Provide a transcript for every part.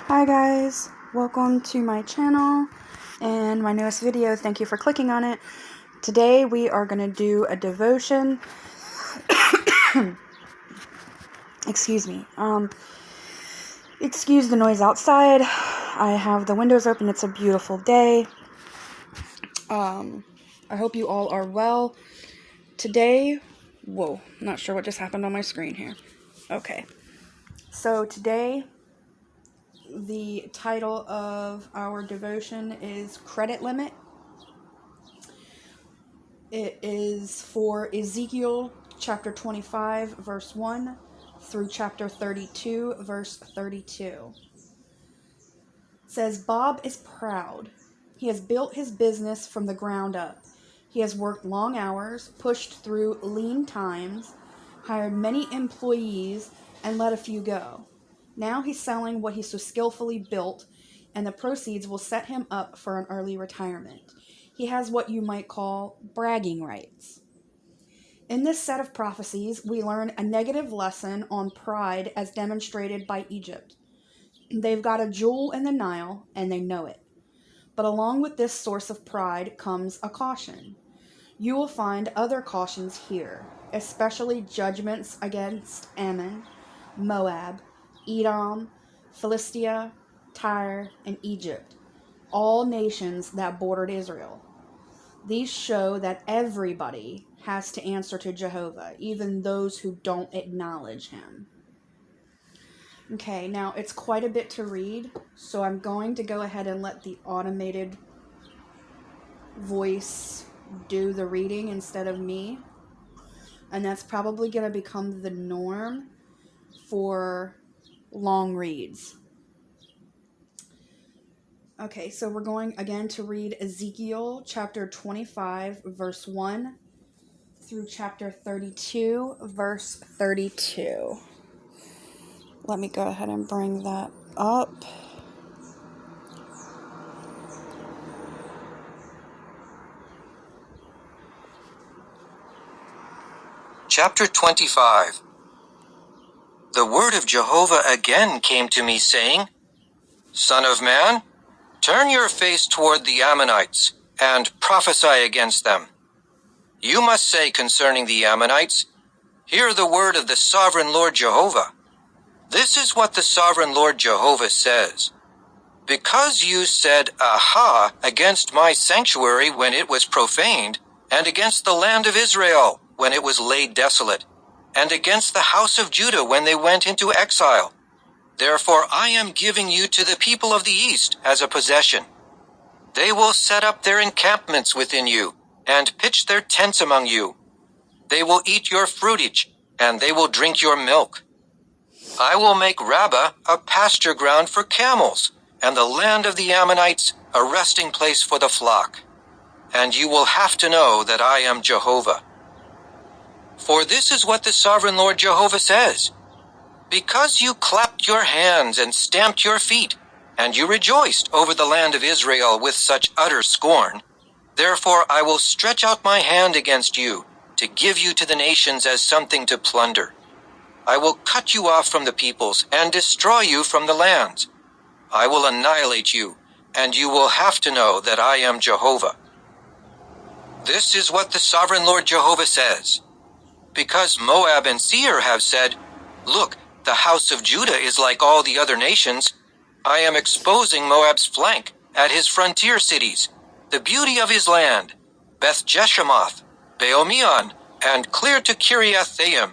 Hi guys, welcome to my channel and my newest video. Thank you for clicking on it. Today we are going to do a devotion. Excuse me. Excuse the noise outside. I have the windows open. It's a beautiful day. I hope you all are well. Today, whoa, not sure what just happened on my screen here. Okay. So today, the title of our devotion is Credit Limit. It is for Ezekiel chapter 25, verse 1 through chapter 32, verse 32. It says, Bob is proud. He has built his business from the ground up. He has worked long hours, pushed through lean times, hired many employees, and let a few go. Now he's selling what he so skillfully built, and the proceeds will set him up for an early retirement. He has what you might call bragging rights. In this set of prophecies, we learn a negative lesson on pride as demonstrated by Egypt. They've got a jewel in the Nile, and they know it. But along with this source of pride comes a caution. You will find other cautions here, especially judgments against Ammon, Moab, Edom, Philistia, Tyre, and Egypt, all nations that bordered Israel. These show that everybody has to answer to Jehovah, even those who don't acknowledge him. Okay, now it's quite a bit to read, so I'm going to go ahead and let the automated voice do the reading instead of me. And that's probably going to become the norm for long reads. Okay, so we're going again to read Ezekiel chapter 25, verse 1 through chapter 32, verse 32. Let me go ahead and bring that up. Chapter 25. The word of Jehovah again came to me, saying, Son of man, turn your face toward the Ammonites, and prophesy against them. You must say concerning the Ammonites, Hear the word of the sovereign Lord Jehovah. This is what the sovereign Lord Jehovah says. Because you said, Aha, against my sanctuary when it was profaned, and against the land of Israel when it was laid desolate, and against the house of Judah when they went into exile. Therefore I am giving you to the people of the east as a possession. They will set up their encampments within you, and pitch their tents among you. They will eat your fruitage, and they will drink your milk. I will make Rabbah a pasture ground for camels, and the land of the Ammonites a resting place for the flock. And you will have to know that I am Jehovah. For this is what the sovereign Lord Jehovah says. Because you clapped your hands and stamped your feet, and you rejoiced over the land of Israel with such utter scorn, therefore I will stretch out my hand against you, to give you to the nations as something to plunder. I will cut you off from the peoples and destroy you from the lands. I will annihilate you, and you will have to know that I am Jehovah. This is what the sovereign Lord Jehovah says. Because Moab and Seir have said, Look, the house of Judah is like all the other nations, I am exposing Moab's flank at his frontier cities, the beauty of his land, Beth Jeshemoth, Baal-meon, and clear to Kiriathaim.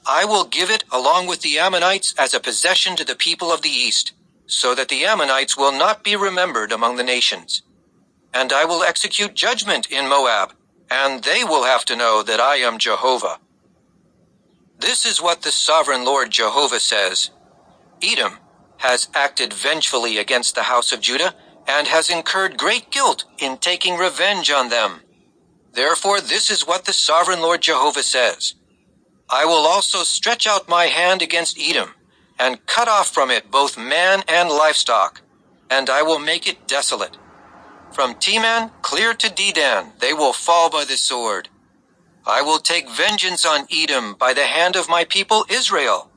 I will give it along with the Ammonites as a possession to the people of the east, so that the Ammonites will not be remembered among the nations. And I will execute judgment in Moab, and they will have to know that I am Jehovah. This is what the sovereign Lord Jehovah says. Edom has acted vengefully against the house of Judah, and has incurred great guilt in taking revenge on them. Therefore this is what the sovereign Lord Jehovah says. I will also stretch out my hand against Edom, and cut off from it both man and livestock, and I will make it desolate. From Teman clear to Dedan they will fall by the sword. I will take vengeance on Edom by the hand of my people Israel.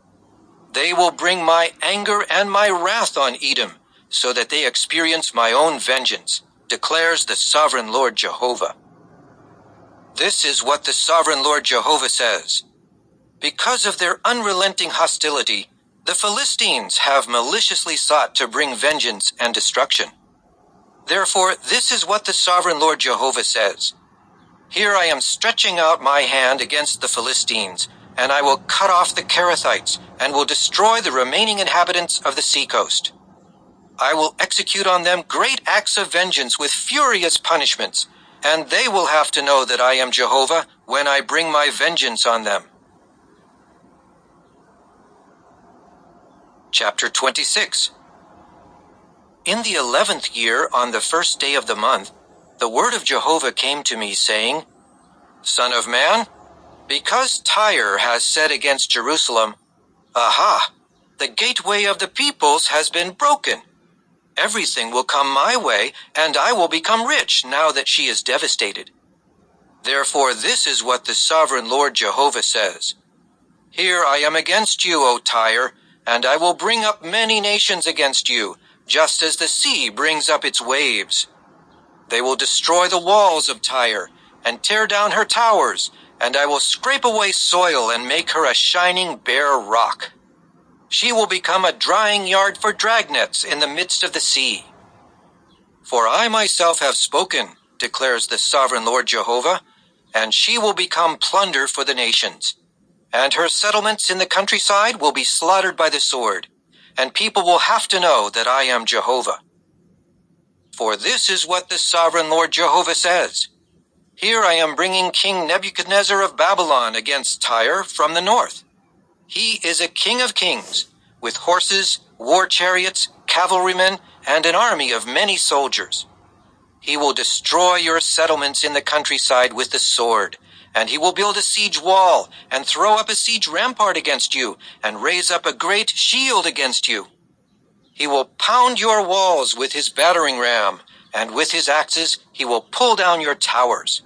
They will bring my anger and my wrath on Edom, so that they experience my own vengeance, declares the sovereign Lord Jehovah. This is what the sovereign Lord Jehovah says. Because of their unrelenting hostility, the Philistines have maliciously sought to bring vengeance and destruction. Therefore, this is what the sovereign Lord Jehovah says. Here I am stretching out my hand against the Philistines, and I will cut off the Kerethites, and will destroy the remaining inhabitants of the seacoast. I will execute on them great acts of vengeance with furious punishments, and they will have to know that I am Jehovah when I bring my vengeance on them. Chapter 26. In the 11th year, on the first day of the month, the word of Jehovah came to me, saying, Son of man, because Tyre has said against Jerusalem, Aha! The gateway of the peoples has been broken. Everything will come my way, and I will become rich now that she is devastated. Therefore, this is what the sovereign Lord Jehovah says. Here I am against you, O Tyre, and I will bring up many nations against you, just as the sea brings up its waves. They will destroy the walls of Tyre, and tear down her towers, and I will scrape away soil and make her a shining bare rock. She will become a drying yard for dragnets in the midst of the sea. For I myself have spoken, declares the sovereign Lord Jehovah, and she will become plunder for the nations. And her settlements in the countryside will be slaughtered by the sword, and people will have to know that I am Jehovah. For this is what the sovereign Lord Jehovah says. Here I am bringing King Nebuchadnezzar of Babylon against Tyre from the north. He is a king of kings, with horses, war chariots, cavalrymen, and an army of many soldiers. He will destroy your settlements in the countryside with the sword, and he will build a siege wall, and throw up a siege rampart against you, and raise up a great shield against you. He will pound your walls with his battering ram, and with his axes he will pull down your towers.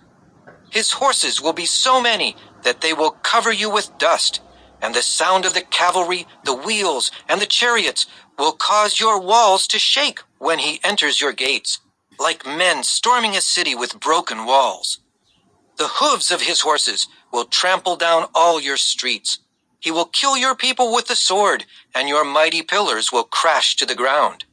His horses will be so many that they will cover you with dust, and the sound of the cavalry, the wheels, and the chariots will cause your walls to shake when he enters your gates, like men storming a city with broken walls. The hooves of his horses will trample down all your streets. He will kill your people with the sword, and your mighty pillars will crash to the ground.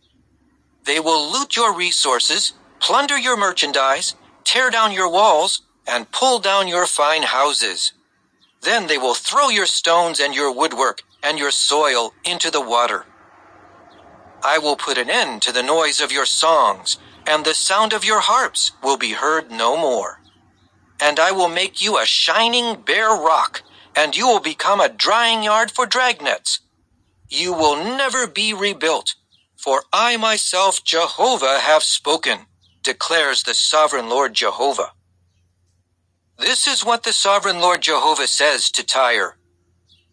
They will loot your resources, plunder your merchandise, tear down your walls, and pull down your fine houses. Then they will throw your stones and your woodwork and your soil into the water. I will put an end to the noise of your songs, and the sound of your harps will be heard no more. And I will make you a shining bare rock, and you will become a drying yard for dragnets. You will never be rebuilt, for I myself, Jehovah, have spoken, declares the sovereign Lord Jehovah. This is what the sovereign Lord Jehovah says to Tyre.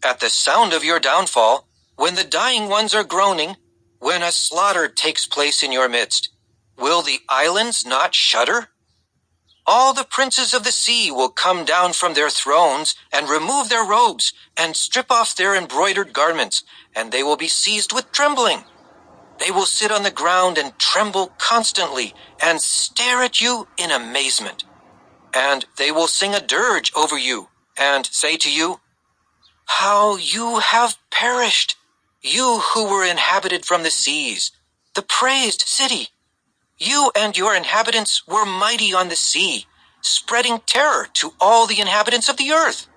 At the sound of your downfall, when the dying ones are groaning, when a slaughter takes place in your midst, will the islands not shudder? All the princes of the sea will come down from their thrones and remove their robes and strip off their embroidered garments, and they will be seized with trembling. They will sit on the ground and tremble constantly and stare at you in amazement. And they will sing a dirge over you and say to you, How you have perished, you who were inhabited from the seas, the praised city. You and your inhabitants were mighty on the sea, spreading terror to all the inhabitants of the earth.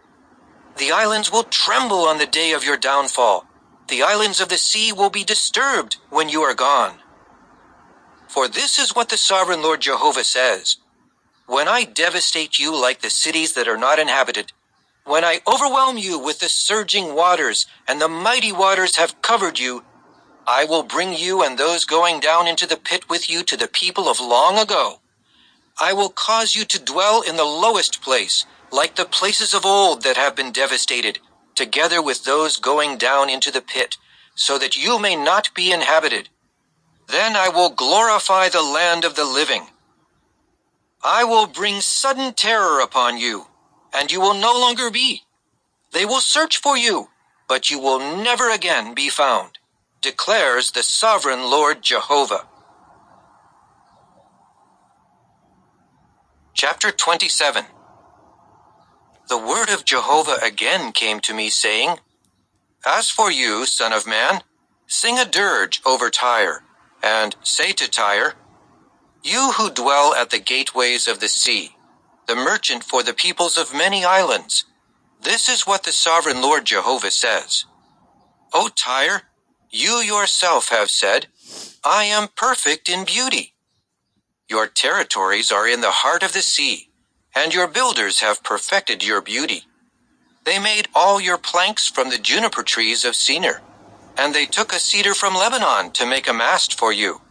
The islands will tremble on the day of your downfall. The islands of the sea will be disturbed when you are gone. For this is what the sovereign Lord Jehovah says. When I devastate you like the cities that are not inhabited, when I overwhelm you with the surging waters, and the mighty waters have covered you, I will bring you and those going down into the pit with you to the people of long ago. I will cause you to dwell in the lowest place, like the places of old that have been devastated, together with those going down into the pit, so that you may not be inhabited. Then I will glorify the land of the living. I will bring sudden terror upon you, and you will no longer be. They will search for you, but you will never again be found, declares the sovereign Lord Jehovah. Chapter 27. The word of Jehovah again came to me, saying, As for you, son of man, sing a dirge over Tyre, and say to Tyre, You who dwell at the gateways of the sea, the merchant for the peoples of many islands, this is what the sovereign Lord Jehovah says. O Tyre, you yourself have said, I am perfect in beauty. Your territories are in the heart of the sea, and your builders have perfected your beauty. They made all your planks from the juniper trees of Senir, and they took a cedar from Lebanon to make a mast for you.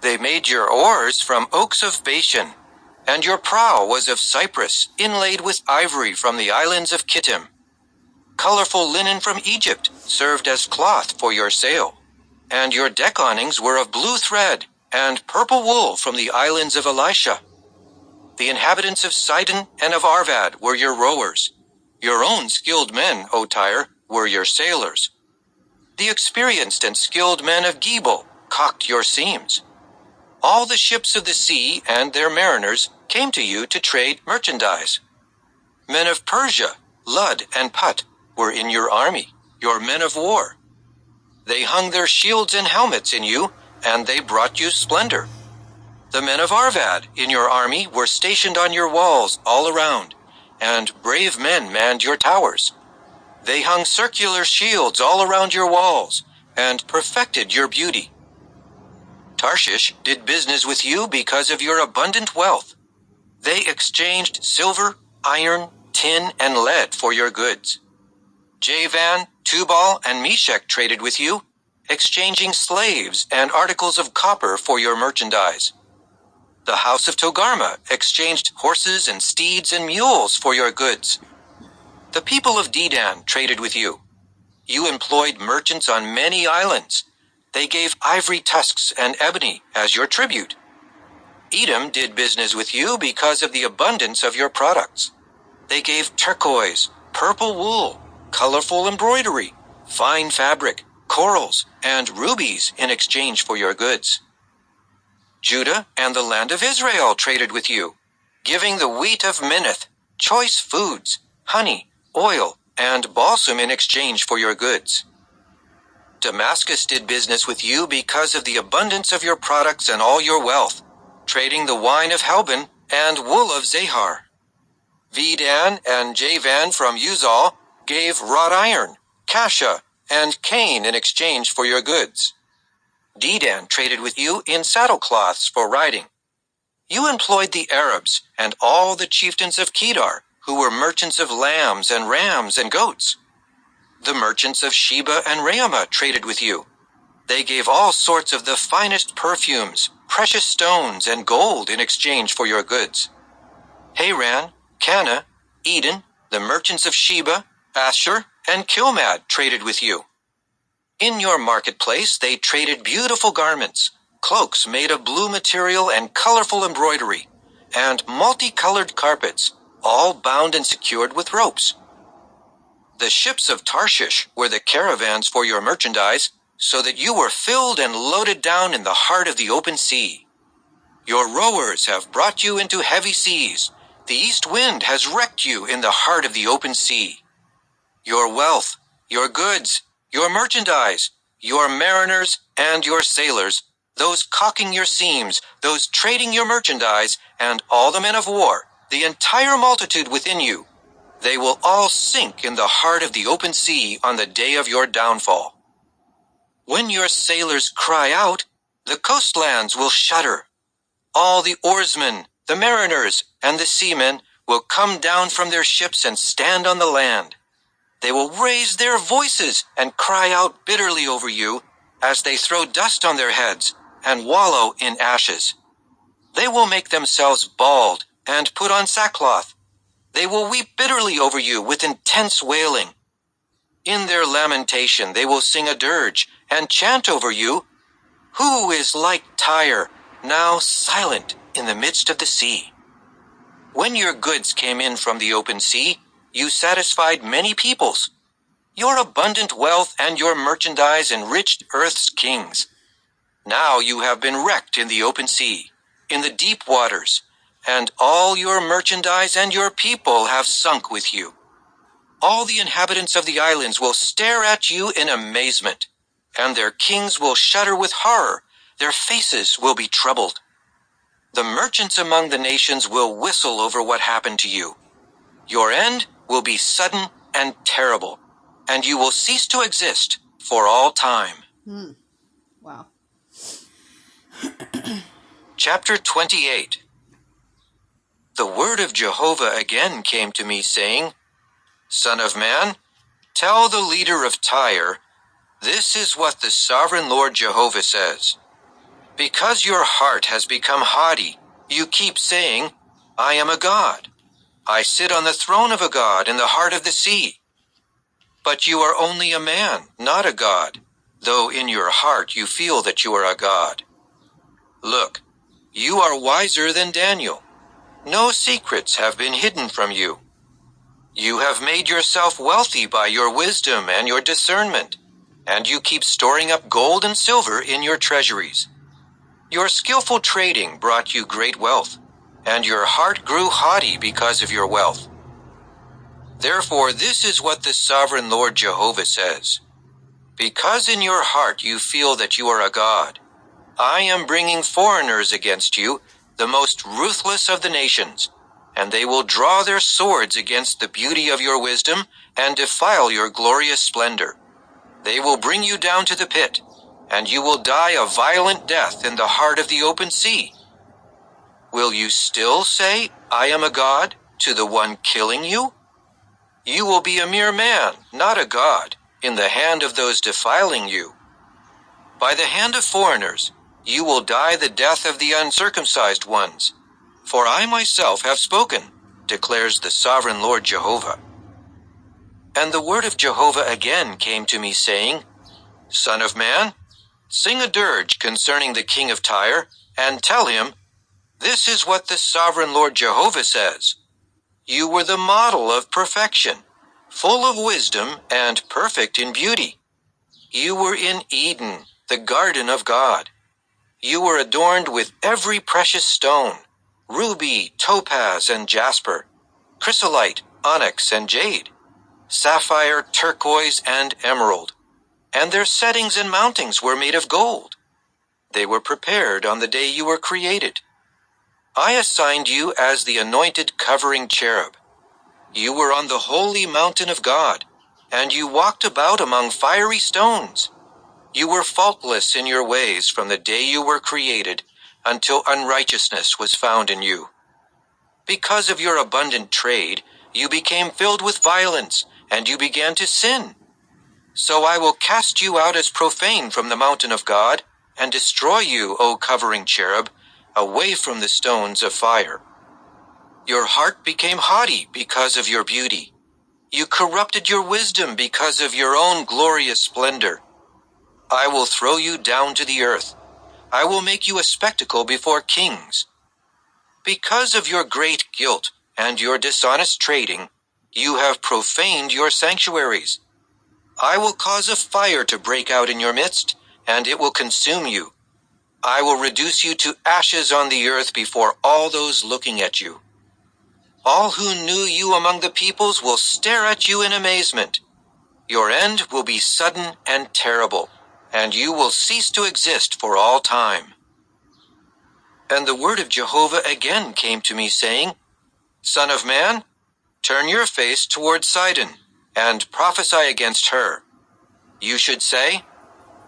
They made your oars from oaks of Bashan, and your prow was of cypress, inlaid with ivory from the islands of Kittim. Colorful linen from Egypt served as cloth for your sail, and your deck awnings were of blue thread and purple wool from the islands of Elisha. The inhabitants of Sidon and of Arvad were your rowers. Your own skilled men, O Tyre, were your sailors. The experienced and skilled men of Gebal caulked your seams. All the ships of the sea and their mariners came to you to trade merchandise. Men of Persia, Lud, and Put were in your army, your men of war. They hung their shields and helmets in you, and they brought you splendor. The men of Arvad in your army were stationed on your walls all around, and brave men manned your towers. They hung circular shields all around your walls, and perfected your beauty. Tarshish did business with you because of your abundant wealth. They exchanged silver, iron, tin, and lead for your goods. Javan, Tubal, and Meshech traded with you, exchanging slaves and articles of copper for your merchandise. The house of Togarmah exchanged horses and steeds and mules for your goods. The people of Dedan traded with you. You employed merchants on many islands. They gave ivory tusks and ebony as your tribute. Edom did business with you because of the abundance of your products. They gave turquoise, purple wool, colorful embroidery, fine fabric, corals, and rubies in exchange for your goods. Judah and the land of Israel traded with you, giving the wheat of Minnith, choice foods, honey, oil, and balsam in exchange for your goods. Damascus did business with you because of the abundance of your products and all your wealth, trading the wine of Helbon and wool of Zahar. Vedan and Javan from Uzal gave wrought iron, cassia, and cane in exchange for your goods. Dedan traded with you in saddlecloths for riding. You employed the Arabs and all the chieftains of Kedar, who were merchants of lambs and rams and goats. The merchants of Sheba and Raamah traded with you. They gave all sorts of the finest perfumes, precious stones, and gold in exchange for your goods. Haran, Cana, Eden, the merchants of Sheba, Asshur, and Kilmad traded with you. In your marketplace they traded beautiful garments, cloaks made of blue material and colorful embroidery, and multicolored carpets, all bound and secured with ropes. The ships of Tarshish were the caravans for your merchandise, so that you were filled and loaded down in the heart of the open sea. Your rowers have brought you into heavy seas. The east wind has wrecked you in the heart of the open sea. Your wealth, your goods, your merchandise, your mariners, and your sailors, those caulking your seams, those trading your merchandise, and all the men of war, the entire multitude within you, they will all sink in the heart of the open sea on the day of your downfall. When your sailors cry out, the coastlands will shudder. All the oarsmen, the mariners, and the seamen will come down from their ships and stand on the land. They will raise their voices and cry out bitterly over you as they throw dust on their heads and wallow in ashes. They will make themselves bald and put on sackcloth. They will weep bitterly over you with intense wailing. In their lamentation they will sing a dirge and chant over you, Who is like Tyre, now silent in the midst of the sea? When your goods came in from the open sea, you satisfied many peoples. your abundant wealth and your merchandise enriched earth's kings. Now you have been wrecked in the open sea, in the deep waters, and all your merchandise and your people have sunk with you. All the inhabitants of the islands will stare at you in amazement, and their kings will shudder with horror. Their faces will be troubled. The merchants among the nations will whistle over what happened to you. Your end will be sudden and terrible, and you will cease to exist for all time. Wow. Chapter 28. The word of Jehovah again came to me, saying, Son of man, tell the leader of Tyre, this is what the sovereign Lord Jehovah says. Because your heart has become haughty, you keep saying, I am a god. I sit on the throne of a god in the heart of the sea. But you are only a man, not a god, though in your heart you feel that you are a god. Look, you are wiser than Daniel. No secrets have been hidden from you. You have made yourself wealthy by your wisdom and your discernment, and you keep storing up gold and silver in your treasuries. Your skillful trading brought you great wealth, and your heart grew haughty because of your wealth. Therefore, this is what the sovereign Lord Jehovah says. Because in your heart you feel that you are a god, I am bringing foreigners against you, the most ruthless of the nations, and they will draw their swords against the beauty of your wisdom and defile your glorious splendor. They will bring you down to the pit, and you will die a violent death in the heart of the open sea. Will you still say, I am a god, to the one killing you? You will be a mere man, not a god, in the hand of those defiling you. By the hand of foreigners, you will die the death of the uncircumcised ones. For I myself have spoken, declares the sovereign Lord Jehovah. And the word of Jehovah again came to me, saying, Son of man, sing a dirge concerning the king of Tyre, and tell him, this is what the sovereign Lord Jehovah says. You were the model of perfection, full of wisdom and perfect in beauty. You were in Eden, the garden of God. You were adorned with every precious stone, ruby, topaz, and jasper, chrysolite, onyx, and jade, sapphire, turquoise, and emerald. And their settings and mountings were made of gold. They were prepared on the day you were created. I assigned you as the anointed covering cherub. You were on the holy mountain of God, and you walked about among fiery stones. You were faultless in your ways from the day you were created until unrighteousness was found in you. Because of your abundant trade, you became filled with violence, and you began to sin. So I will cast you out as profane from the mountain of God, and destroy you, O covering cherub, away from the stones of fire. Your heart became haughty because of your beauty. You corrupted your wisdom because of your own glorious splendor. I will throw you down to the earth. I will make you a spectacle before kings. Because of your great guilt and your dishonest trading, you have profaned your sanctuaries. I will cause a fire to break out in your midst, and it will consume you. I will reduce you to ashes on the earth before all those looking at you. All who knew you among the peoples will stare at you in amazement. Your end will be sudden and terrible, and you will cease to exist for all time. And the word of Jehovah again came to me, saying, Son of man, turn your face toward Sidon, and prophesy against her. You should say,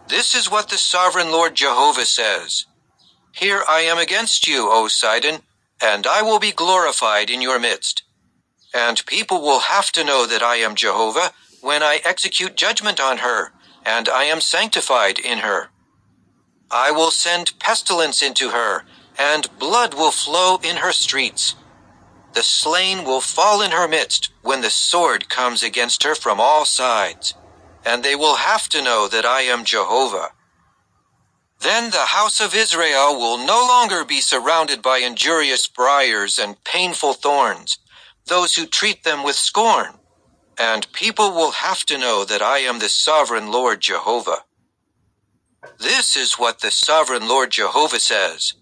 This is what the sovereign Lord Jehovah says. Here I am against you, O Sidon, and I will be glorified in your midst. And people will have to know that I am Jehovah when I execute judgment on her, and I am sanctified in her. I will send pestilence into her, and blood will flow in her streets. The slain will fall in her midst when the sword comes against her from all sides, and they will have to know that I am Jehovah. Then the house of Israel will no longer be surrounded by injurious briars and painful thorns, those who treat them with scorn. and people will have to know that I am the sovereign Lord Jehovah. This is what the sovereign Lord Jehovah says.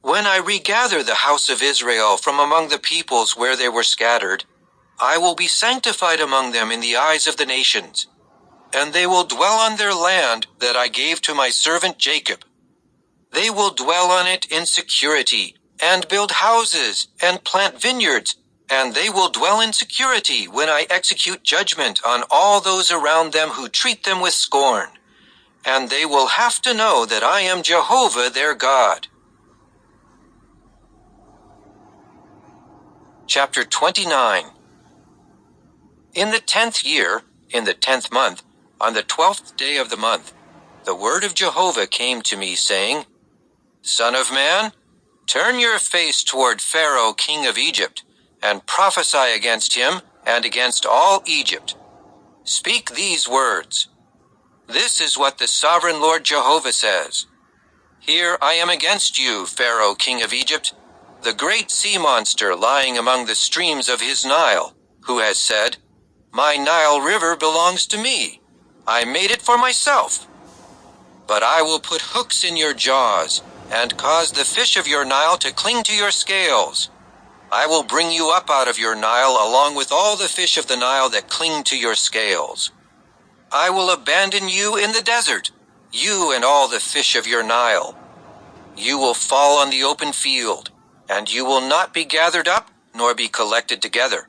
When I regather the house of Israel from among the peoples where they were scattered, I will be sanctified among them in the eyes of the nations, and they will dwell on their land that I gave to my servant Jacob. They will dwell on it in security, and build houses, and plant vineyards, and they will dwell in security when I execute judgment on all those around them who treat them with scorn. And they will have to know that I am Jehovah their God. Chapter 29. In the 10th year, in the 10th month, on the 12th day of the month, the word of Jehovah came to me, saying, Son of man, turn your face toward Pharaoh, king of Egypt, and prophesy against him and against all Egypt. Speak these words. This is what the sovereign Lord Jehovah says. Here I am against you, Pharaoh, king of Egypt, the great sea monster lying among the streams of his Nile, who has said, My Nile river belongs to me. I made it for myself. But I will put hooks in your jaws, and cause the fish of your Nile to cling to your scales. I will bring you up out of your Nile along with all the fish of the Nile that cling to your scales. I will abandon you in the desert, you and all the fish of your Nile. You will fall on the open field, and you will not be gathered up nor be collected together.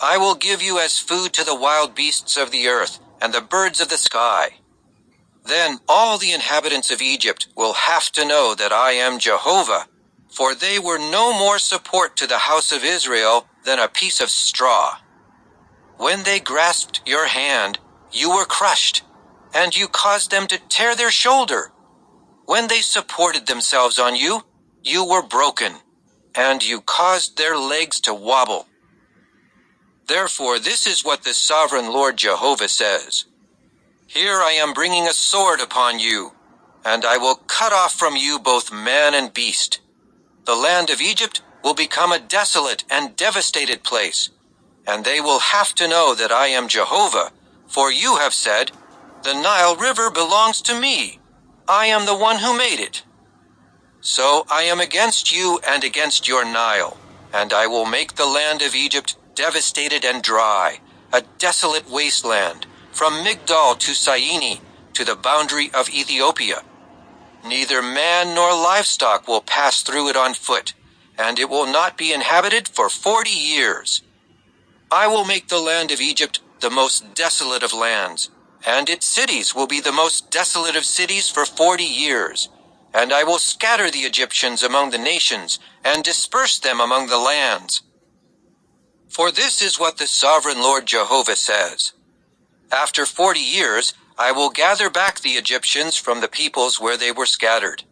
I will give you as food to the wild beasts of the earth and the birds of the sky. Then all the inhabitants of Egypt will have to know that I am Jehovah, for they were no more support to the house of Israel than a piece of straw. When they grasped your hand, you were crushed, and you caused them to tear their shoulder. When they supported themselves on you, you were broken, and you caused their legs to wobble. Therefore, this is what the sovereign Lord Jehovah says. Here I am bringing a sword upon you, and I will cut off from you both man and beast. The land of Egypt will become a desolate and devastated place, and they will have to know that I am Jehovah, for you have said, The Nile River belongs to me. I am the one who made it. So I am against you and against your Nile, and I will make the land of Egypt devastated and dry, a desolate wasteland, from Migdol to Syene, to the boundary of Ethiopia. Neither man nor livestock will pass through it on foot, and it will not be inhabited for 40 years. I will make the land of Egypt the most desolate of lands, and its cities will be the most desolate of cities for 40 years. And I will scatter the Egyptians among the nations, and disperse them among the lands. For this is what the sovereign Lord Jehovah says. After 40 years, I will gather back the Egyptians from the peoples where they were scattered.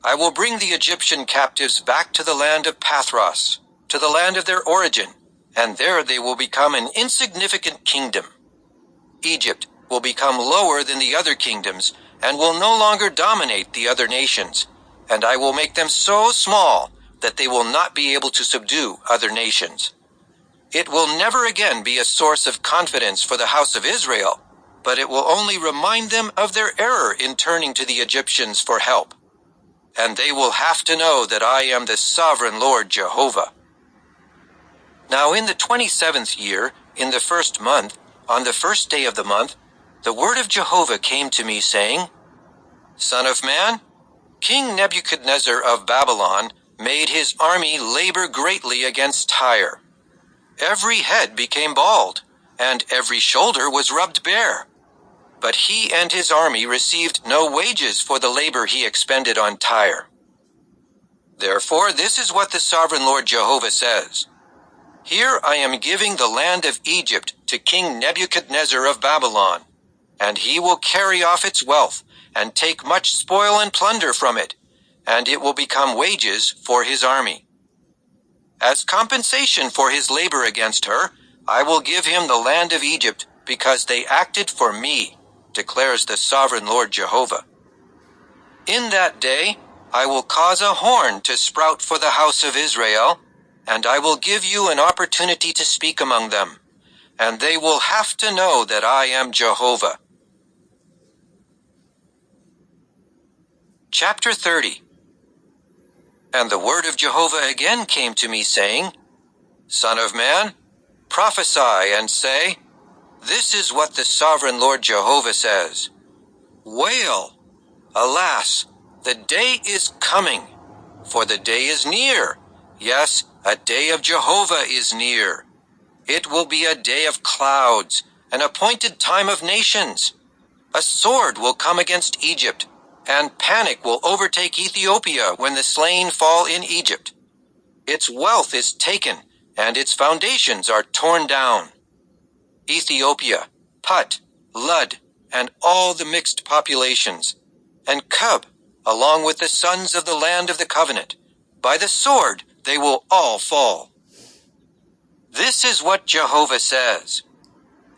I will bring the Egyptian captives back to the land of Pathros, to the land of their origin, and there they will become an insignificant kingdom. Egypt will become lower than the other kingdoms, and will no longer dominate the other nations, and I will make them so small that they will not be able to subdue other nations. It will never again be a source of confidence for the house of Israel, but it will only remind them of their error in turning to the Egyptians for help. And they will have to know that I am the sovereign Lord Jehovah. Now in the 27th year, in the 1st month, on the 1st day of the month, the word of Jehovah came to me, saying, Son of man, King Nebuchadnezzar of Babylon made his army labor greatly against Tyre. Every head became bald, and every shoulder was rubbed bare. But he and his army received no wages for the labor he expended on Tyre. Therefore, this is what the sovereign Lord Jehovah says. Here I am giving the land of Egypt to King Nebuchadnezzar of Babylon, and he will carry off its wealth, and take much spoil and plunder from it, and it will become wages for his army. As compensation for his labor against her, I will give him the land of Egypt, because they acted for me, declares the sovereign Lord Jehovah. In that day, I will cause a horn to sprout for the house of Israel, and I will give you an opportunity to speak among them. and they will have to know that I am Jehovah. Chapter 30. And the word of Jehovah again came to me, saying, Son of man, prophesy and say, This is what the sovereign Lord Jehovah says. Wail, alas, the day is coming, for the day is near. Yes, a day of Jehovah is near. It will be a day of clouds, an appointed time of nations. A sword will come against Egypt, and panic will overtake Ethiopia when the slain fall in Egypt. Its wealth is taken, and its foundations are torn down. Ethiopia, Put, Lud, and all the mixed populations, and Cub, along with the sons of the land of the covenant. By the sword they will all fall. This is what Jehovah says.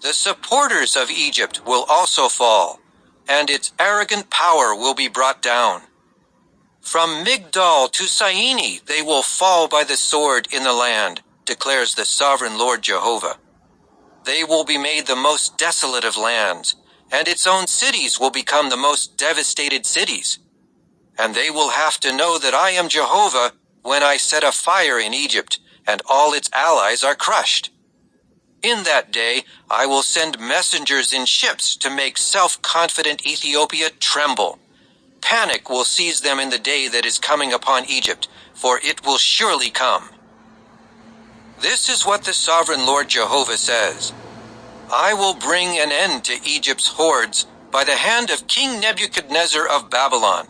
The supporters of Egypt will also fall, and its arrogant power will be brought down. From Migdol to Syene they will fall by the sword in the land, declares the sovereign Lord Jehovah. They will be made the most desolate of lands, and its own cities will become the most devastated cities. And they will have to know that I am Jehovah when I set a fire in Egypt, and all its allies are crushed. In that day I will send messengers in ships to make self-confident Ethiopia tremble. Panic will seize them in the day that is coming upon Egypt, for it will surely come. This is what the sovereign Lord Jehovah says. I will bring an end to Egypt's hordes by the hand of King Nebuchadnezzar of Babylon.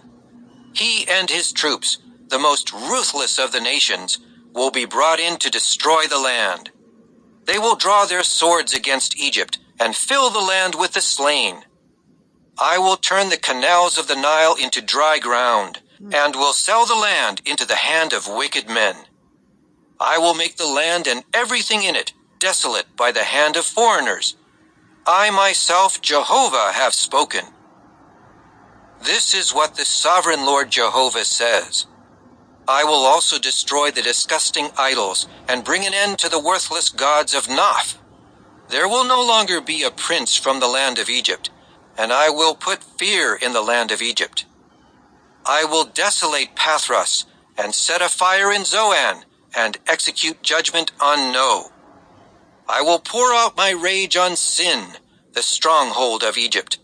He and his troops, the most ruthless of the nations, will be brought in to destroy the land. They will draw their swords against Egypt and fill the land with the slain. I will turn the canals of the Nile into dry ground, and will sell the land into the hand of wicked men. I will make the land and everything in it desolate by the hand of foreigners. I myself, Jehovah, have spoken. This is what the sovereign Lord Jehovah says. I will also destroy the disgusting idols and bring an end to the worthless gods of Noph. There will no longer be a prince from the land of Egypt, and I will put fear in the land of Egypt. I will desolate Pathros and set a fire in Zoan and execute judgment on No. I will pour out my rage on Sin, the stronghold of Egypt,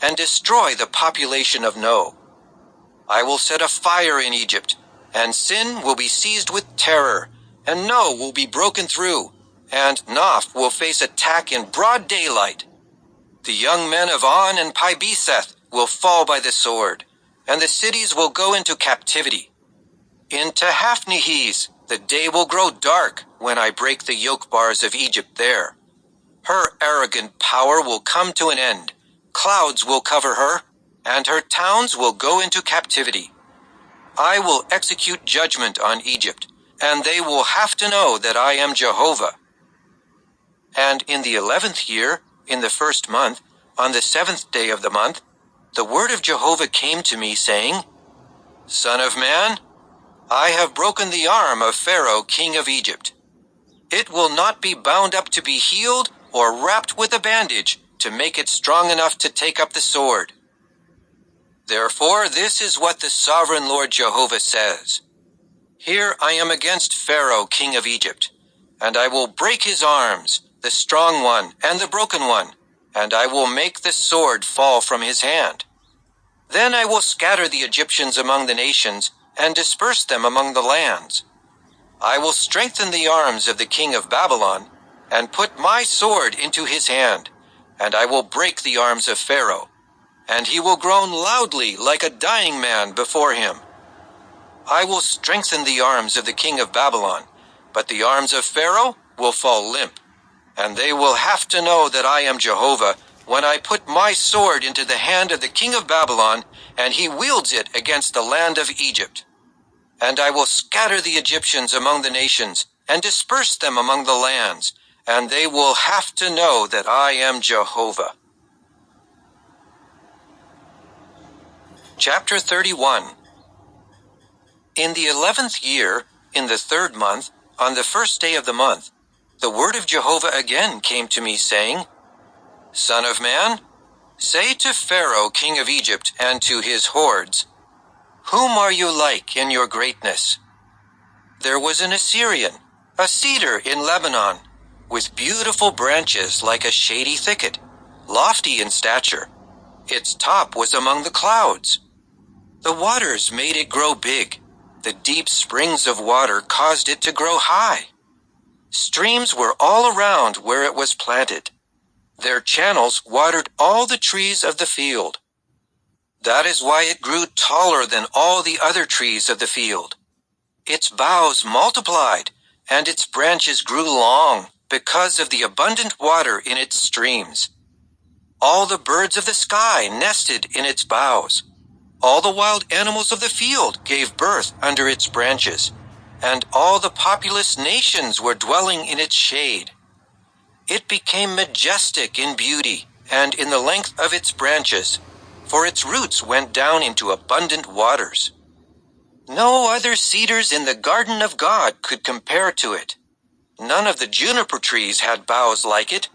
and destroy the population of No. I will set a fire in Egypt, and Sin will be seized with terror, and No will be broken through, and Noph will face attack in broad daylight. The young men of On and Pi-beseth will fall by the sword, and the cities will go into captivity. In Tehaphnehes the day will grow dark when I break the yoke bars of Egypt there. Her arrogant power will come to an end. Clouds will cover her, and her towns will go into captivity. I will execute judgment on Egypt, and they will have to know that I am Jehovah. And in the 11th year, in the 1st month, on the 7th day of the month, the word of Jehovah came to me, saying, Son of man, I have broken the arm of Pharaoh, king of Egypt. It will not be bound up to be healed or wrapped with a bandage to make it strong enough to take up the sword. Therefore, this is what the sovereign Lord Jehovah says. Here I am against Pharaoh, king of Egypt, and I will break his arms, the strong one and the broken one, and I will make the sword fall from his hand. Then I will scatter the Egyptians among the nations and disperse them among the lands. I will strengthen the arms of the king of Babylon and put my sword into his hand, and I will break the arms of Pharaoh, and he will groan loudly like a dying man before him. I will strengthen the arms of the king of Babylon, but the arms of Pharaoh will fall limp, and they will have to know that I am Jehovah when I put my sword into the hand of the king of Babylon, and he wields it against the land of Egypt. And I will scatter the Egyptians among the nations, and disperse them among the lands, and they will have to know that I am Jehovah. Chapter 31. In the 11th year, in the 3rd month, on the 1st day of the month, the word of Jehovah again came to me, saying, Son of man, say to Pharaoh, king of Egypt, and to his hordes, Whom are you like in your greatness? There was an Assyrian, a cedar in Lebanon, with beautiful branches like a shady thicket, lofty in stature. Its top was among the clouds. The waters made it grow big. The deep springs of water caused it to grow high. Streams were all around where it was planted. Their channels watered all the trees of the field. That is why it grew taller than all the other trees of the field. Its boughs multiplied, and its branches grew long because of the abundant water in its streams. All the birds of the sky nested in its boughs. All the wild animals of the field gave birth under its branches, and all the populous nations were dwelling in its shade. It became majestic in beauty and in the length of its branches, for its roots went down into abundant waters. No other cedars in the garden of God could compare to it. None of the juniper trees had boughs like it,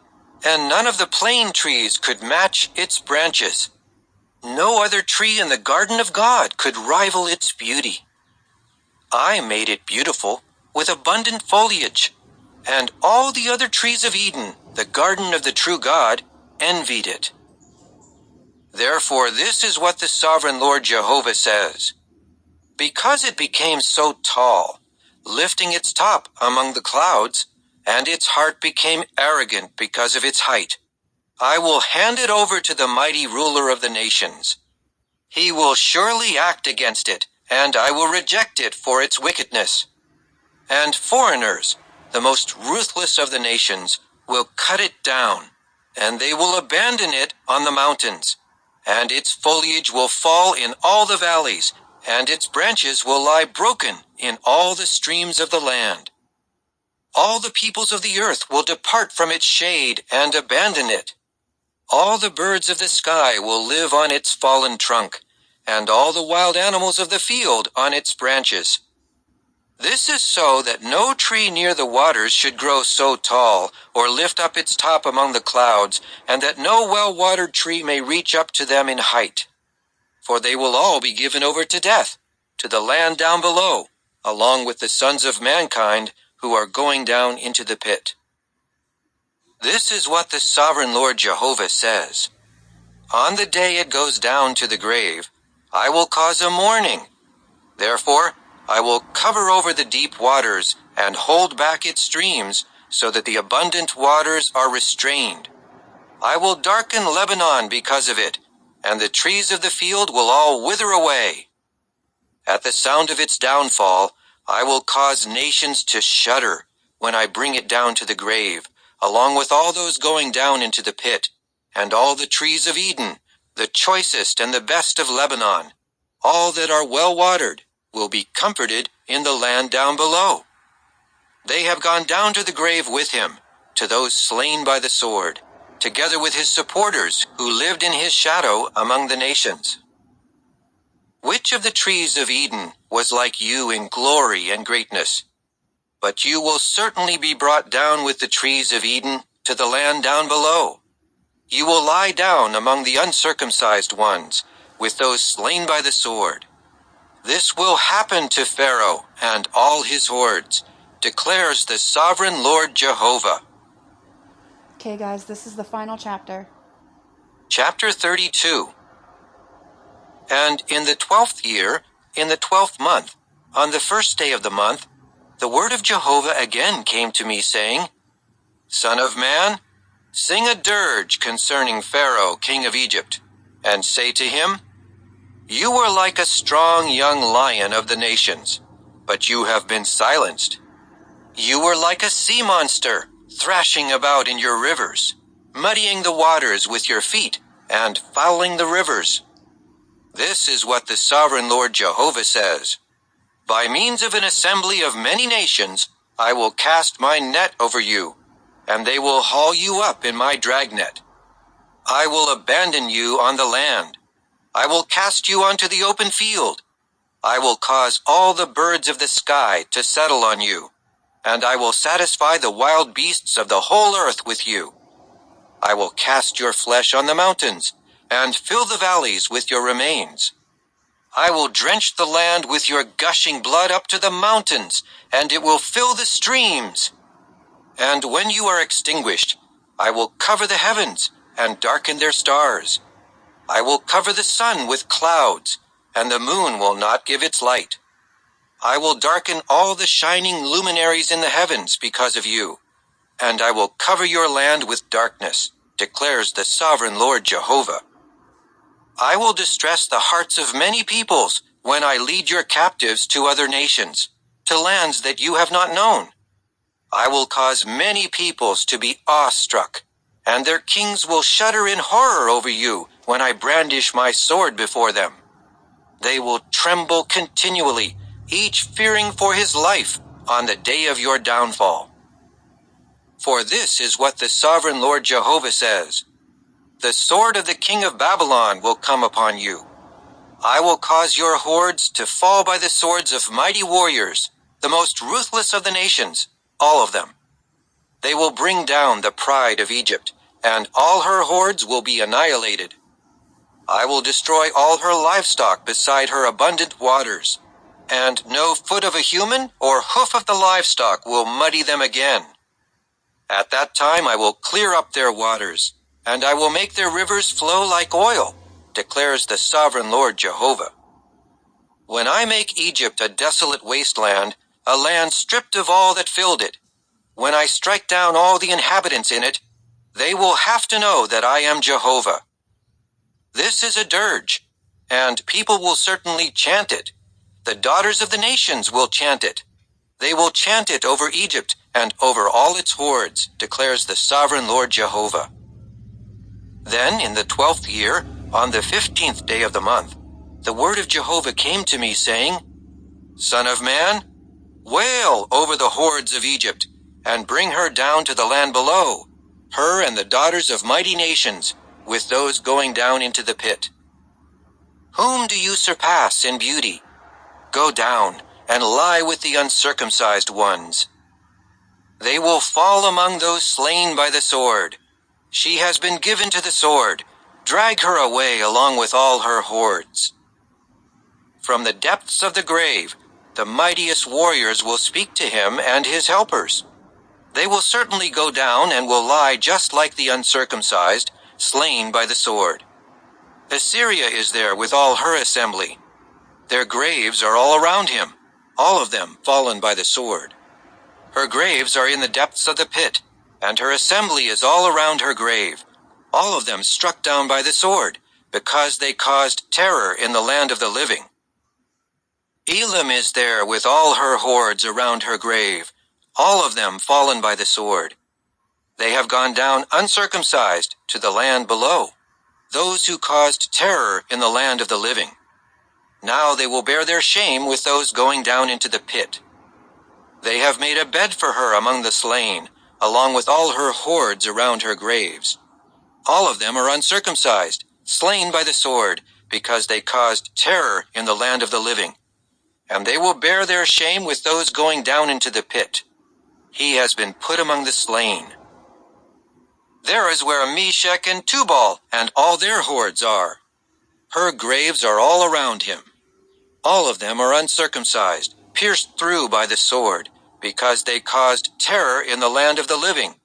and none of the plane trees could match its branches. No other tree in the garden of God could rival its beauty. I made it beautiful, with abundant foliage, and all the other trees of Eden, the garden of the true God, envied it. Therefore, this is what the sovereign Lord Jehovah says. Because it became so tall, lifting its top among the clouds, and its heart became arrogant because of its height, I will hand it over to the mighty ruler of the nations. He will surely act against it, and I will reject it for its wickedness. And foreigners, the most ruthless of the nations, will cut it down, and they will abandon it on the mountains, and its foliage will fall in all the valleys, and its branches will lie broken in all the streams of the land. All the peoples of the earth will depart from its shade and abandon it. All the birds of the sky will live on its fallen trunk, and all the wild animals of the field on its branches. This is so that no tree near the waters should grow so tall, or lift up its top among the clouds, and that no well-watered tree may reach up to them in height. For they will all be given over to death, to the land down below, along with the sons of mankind who are going down into the pit. This is what the sovereign Lord Jehovah says. On the day it goes down to the grave, I will cause a mourning. Therefore, I will cover over the deep waters and hold back its streams, so that the abundant waters are restrained. I will darken Lebanon because of it, and the trees of the field will all wither away. At the sound of its downfall, I will cause nations to shudder when I bring it down to the grave, along with all those going down into the pit, and all the trees of Eden, the choicest and the best of Lebanon, all that are well-watered, will be comforted in the land down below. They have gone down to the grave with him, to those slain by the sword, together with his supporters who lived in his shadow among the nations. Which of the trees of Eden was like you in glory and greatness? But you will certainly be brought down with the trees of Eden to the land down below. You will lie down among the uncircumcised ones, with those slain by the sword. This will happen to Pharaoh and all his hordes, declares the sovereign Lord Jehovah. Okay, guys, this is the final chapter. Chapter 32. And in the 12th year, in the 12th month, on the first day of the month, the word of Jehovah again came to me, saying, Son of man, sing a dirge concerning Pharaoh, king of Egypt, and say to him, You were like a strong young lion of the nations, but you have been silenced. You were like a sea monster, thrashing about in your rivers, muddying the waters with your feet, and fouling the rivers. This is what the sovereign Lord Jehovah says. By means of an assembly of many nations, I will cast my net over you, and they will haul you up in my dragnet. I will abandon you on the land. I will cast you onto the open field. I will cause all the birds of the sky to settle on you. and I will satisfy the wild beasts of the whole earth with you. I will cast your flesh on the mountains, and fill the valleys with your remains. I will drench the land with your gushing blood up to the mountains, and it will fill the streams. And when you are extinguished, I will cover the heavens and darken their stars. I will cover the sun with clouds, and the moon will not give its light. I will darken all the shining luminaries in the heavens because of you, and I will cover your land with darkness, declares the sovereign Lord Jehovah. I will distress the hearts of many peoples when I lead your captives to other nations, to lands that you have not known. I will cause many peoples to be awestruck, and their kings will shudder in horror over you when I brandish my sword before them. They will tremble continually, each fearing for his life on the day of your downfall. For this is what the sovereign Lord Jehovah says: the sword of the king of Babylon will come upon you. I will cause your hordes to fall by the swords of mighty warriors, the most ruthless of the nations, all of them. They will bring down the pride of Egypt, and all her hordes will be annihilated. I will destroy all her livestock beside her abundant waters, and no foot of a human or hoof of the livestock will muddy them again. At that time I will clear up their waters, and I will make their rivers flow like oil, declares the sovereign Lord Jehovah. When I make Egypt a desolate wasteland, a land stripped of all that filled it, when I strike down all the inhabitants in it, they will have to know that I am Jehovah. This is a dirge, and people will certainly chant it. The daughters of the nations will chant it. They will chant it over Egypt and over all its hordes, declares the sovereign Lord Jehovah. Then in the 12th year, on the 15th day of the month, the word of Jehovah came to me, saying, Son of man, wail over the hordes of Egypt, and bring her down to the land below, her and the daughters of mighty nations, with those going down into the pit. Whom do you surpass in beauty? Go down and lie with the uncircumcised ones. They will fall among those slain by the sword. She has been given to the sword. Drag her away along with all her hordes. From the depths of the grave, the mightiest warriors will speak to him and his helpers. They will certainly go down and will lie just like the uncircumcised, slain by the sword. Assyria is there with all her assembly. Their graves are all around him, all of them fallen by the sword. Her graves are in the depths of the pit, and her assembly is all around her grave, all of them struck down by the sword, because they caused terror in the land of the living. Elam is there with all her hordes around her grave, all of them fallen by the sword. They have gone down uncircumcised to the land below, those who caused terror in the land of the living. Now they will bear their shame with those going down into the pit. They have made a bed for her among the slain, along with all her hordes around her graves. All of them are uncircumcised, slain by the sword, because they caused terror in the land of the living. And they will bear their shame with those going down into the pit. He has been put among the slain. There is where Meshech and Tubal and all their hordes are. Her graves are all around him. All of them are uncircumcised, pierced through by the sword, because they caused terror in the land of the living.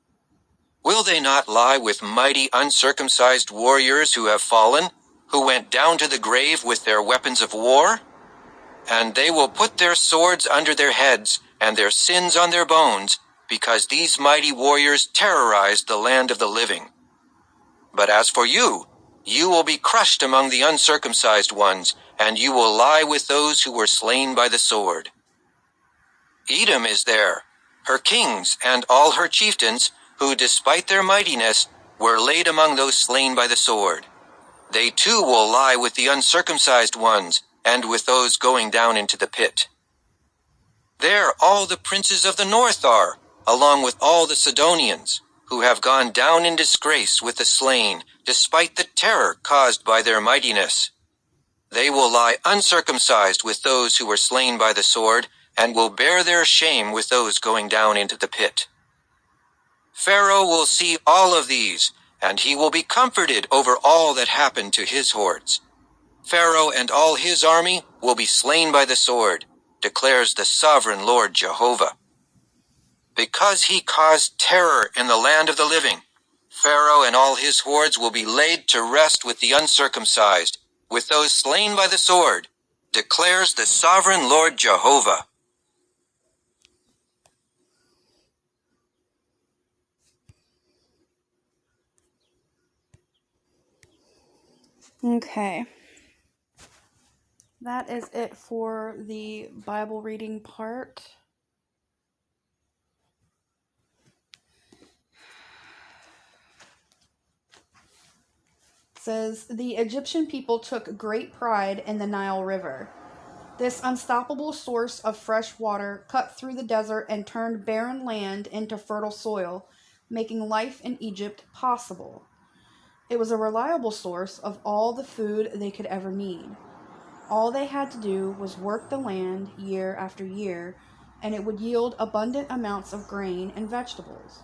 Will they not lie with mighty uncircumcised warriors who have fallen, who went down to the grave with their weapons of war? And they will put their swords under their heads and their sins on their bones, because these mighty warriors terrorized the land of the living. But as for you, you will be crushed among the uncircumcised ones, and you will lie with those who were slain by the sword. Edom is there, her kings and all her chieftains, who despite their mightiness were laid among those slain by the sword. They too will lie with the uncircumcised ones, and with those going down into the pit. There all the princes of the north are, along with all the Sidonians, who have gone down in disgrace with the slain, despite the terror caused by their mightiness. They will lie uncircumcised with those who were slain by the sword, and will bear their shame with those going down into the pit. Pharaoh will see all of these, and he will be comforted over all that happened to his hordes. Pharaoh and all his army will be slain by the sword, declares the sovereign Lord Jehovah. Because he caused terror in the land of the living, Pharaoh and all his hordes will be laid to rest with the uncircumcised, with those slain by the sword, declares the sovereign Lord Jehovah. Okay. That is it for the Bible reading part. It says, the Egyptian people took great pride in the Nile River. This unstoppable source of fresh water cut through the desert and turned barren land into fertile soil, making life in Egypt possible. It was a reliable source of all the food they could ever need. All they had to do was work the land year after year, and it would yield abundant amounts of grain and vegetables.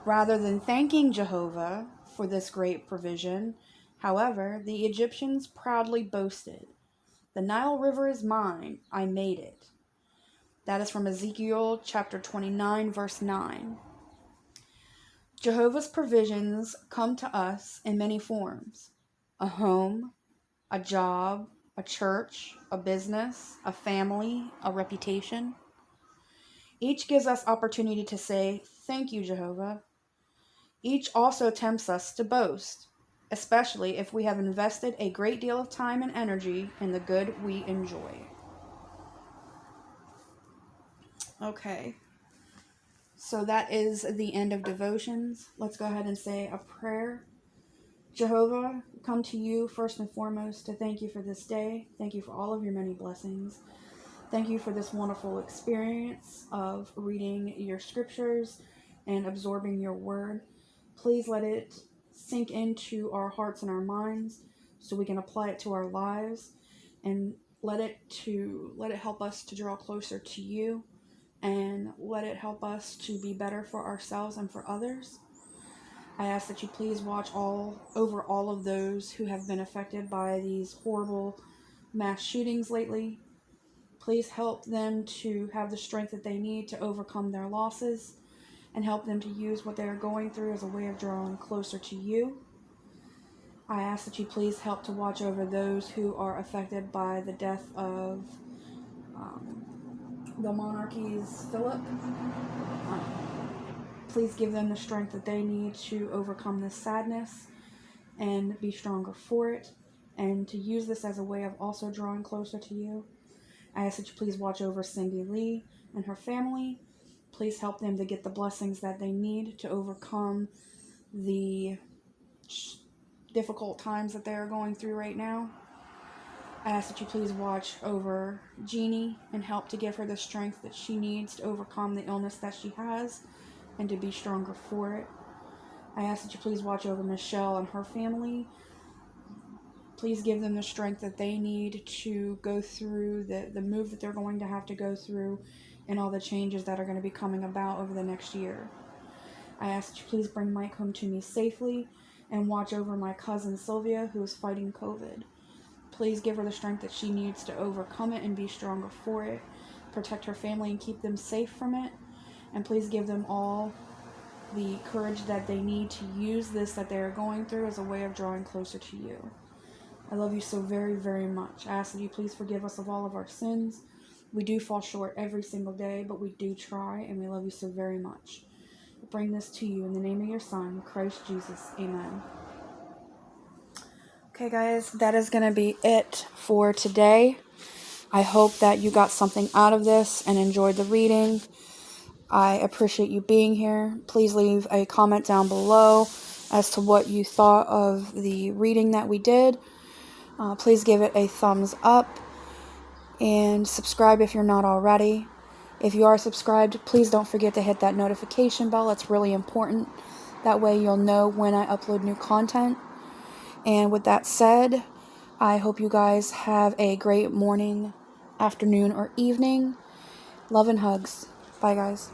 Rather than thanking Jehovah for this great provision, however, the Egyptians proudly boasted, "The Nile River is mine, I made it." That is from Ezekiel chapter 29, verse 9. Jehovah's provisions come to us in many forms: a home, a job, a church, a business, a family, a reputation. Each gives us opportunity to say, "Thank you, Jehovah." Each also tempts us to boast, especially if we have invested a great deal of time and energy in the good we enjoy. Okay. So that is the end of devotions. Let's go ahead and say a prayer. Jehovah, come to you first and foremost to thank you for this day. Thank you for all of your many blessings. Thank you for this wonderful experience of reading your scriptures and absorbing your word. Please let it sink into our hearts and our minds so we can apply it to our lives, and let it help us to draw closer to you, and let it help us to be better for ourselves and for others. I ask that you please watch over all of those who have been affected by these horrible mass shootings lately. Please help them to have the strength that they need to overcome their losses, and help them to use what they are going through as a way of drawing closer to you. I ask that you please help to watch over those who are affected by the death of the monarchy's Philip. Please give them the strength that they need to overcome this sadness and be stronger for it, and to use this as a way of also drawing closer to you. I ask that you please watch over Cindy Lee and her family. Please help them to get the blessings that they need to overcome the difficult times that they are going through right now. I ask that you please watch over Jeannie and help to give her the strength that she needs to overcome the illness that she has and to be stronger for it. I ask that you please watch over Michelle and her family. Please give them the strength that they need to go through the move that they're going to have to go through, and all the changes that are going to be coming about over the next year. I ask that you please bring Mike home to me safely, and watch over my cousin Sylvia, who is fighting COVID. Please give her the strength that she needs to overcome it and be stronger for it. Protect her family and keep them safe from it. And please give them all the courage that they need to use this that they are going through as a way of drawing closer to you. I love you so very, very much. I ask that you please forgive us of all of our sins. We do fall short every single day, but we do try, and we love you so very much. I bring this to you in the name of your Son, Christ Jesus. Amen. Okay, guys, that is going to be it for today. I hope that you got something out of this and enjoyed the reading. I appreciate you being here. Please leave a comment down below as to what you thought of the reading that we did. Please give it a thumbs up and subscribe if you're not already. If you are subscribed, please don't forget to hit that notification bell. It's really important. That way you'll know when I upload new content. And with that said, I hope you guys have a great morning, afternoon, or evening. Love and hugs. Bye, guys.